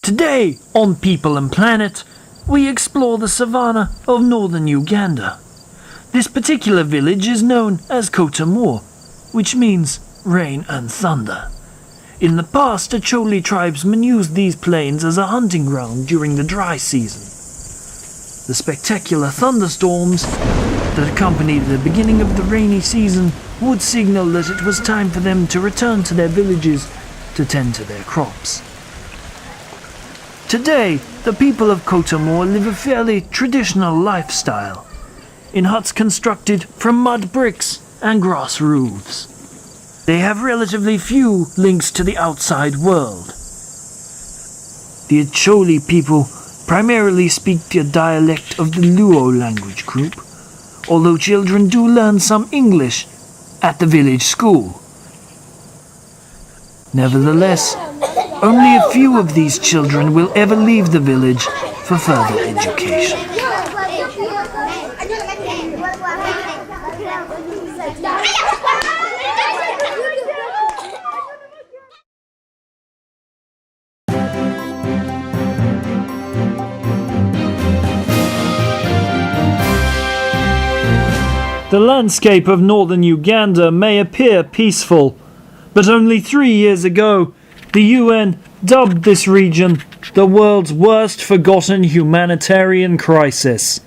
Today, on People and Planet, we explore the savannah of northern Uganda. This particular village is known as Kotomor, which means rain and thunder. In the past, Acholi tribesmen used these plains as a hunting ground during the dry season. The spectacular thunderstorms that accompanied the beginning of the rainy season would signal that it was time for them to return to their villages to tend to their crops. Today, the people of Kotomor live a fairly traditional lifestyle, in huts constructed from mud bricks and grass roofs. They have relatively few links to the outside world. The Acholi people primarily speak the dialect of the Luo language group, although children do learn some English at the village school. Nevertheless, only a few of these children will ever leave the village for further education. The landscape of northern Uganda may appear peaceful, but only 3 years ago, the UN dubbed this region the world's worst forgotten humanitarian crisis.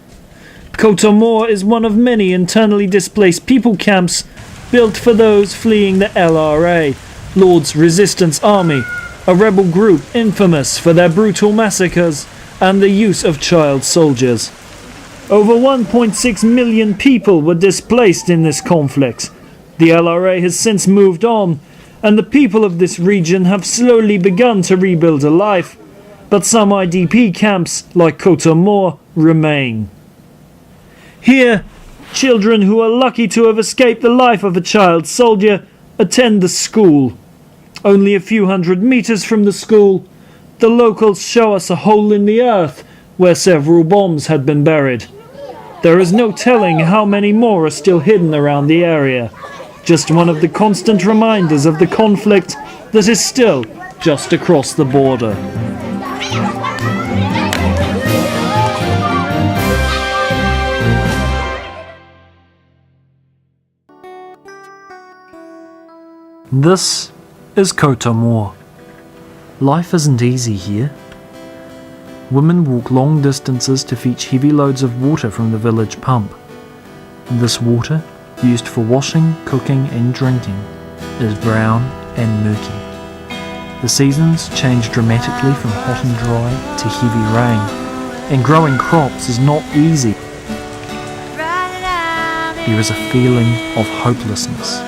Kotomor is one of many internally displaced people camps built for those fleeing the LRA, Lord's Resistance Army, a rebel group infamous for their brutal massacres and the use of child soldiers. Over 1.6 million people were displaced in this conflict. The LRA has since moved on, and the people of this region have slowly begun to rebuild a life, but some IDP camps, like Kotomor, remain. Here, children who are lucky to have escaped the life of a child soldier attend the school. Only a few hundred meters from the school, the locals show us a hole in the earth where several bombs had been buried. There is no telling how many more are still hidden around the area. Just one of the constant reminders of the conflict that is still just across the border. This is Kotomor. Life isn't easy here. Women walk long distances to fetch heavy loads of water from the village pump. This water, used for washing, cooking and drinking, is brown and murky. The seasons change dramatically from hot and dry to heavy rain, and growing crops is not easy. There is a feeling of hopelessness,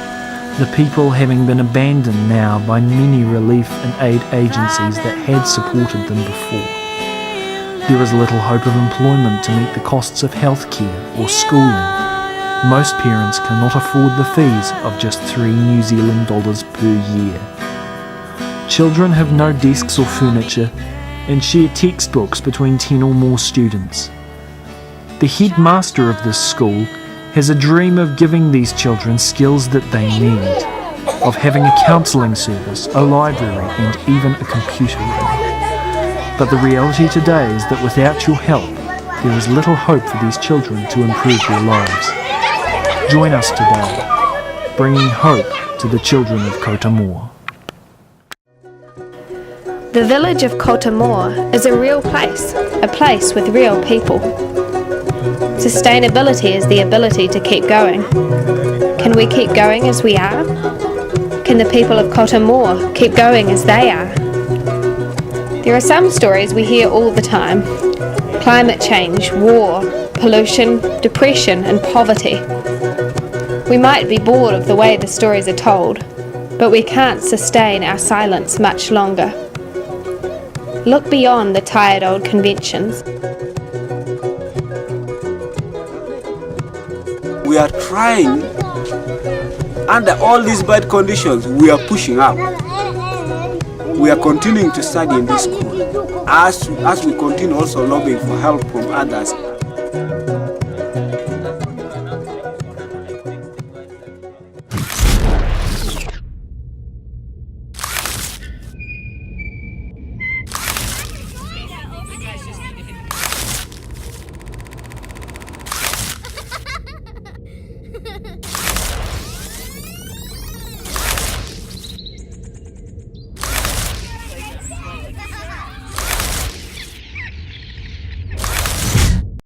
the people having been abandoned now by many relief and aid agencies that had supported them before. There is little hope of employment to meet the costs of healthcare or schooling. Most parents cannot afford the fees of just $3 New Zealand per year. Children have no desks or furniture and share textbooks between 10 or more students. The headmaster of this school has a dream of giving these children skills that they need, of having a counselling service, a library and even a computer room. But the reality today is that without your help, there is little hope for these children to improve their lives. Join us today, bringing hope to the children of Kotomor. The village of Kotomor is a real place, a place with real people. Sustainability is the ability to keep going. Can we keep going as we are? Can the people of Kotomor keep going as they are? There are some stories we hear all the time. Climate change, war, pollution, depression and poverty. We might be bored of the way the stories are told, but we can't sustain our silence much longer. Look beyond the tired old conventions. We are trying, under all these bad conditions, we are pushing up. We are continuing to study in this school, as we continue also lobbying for help from others.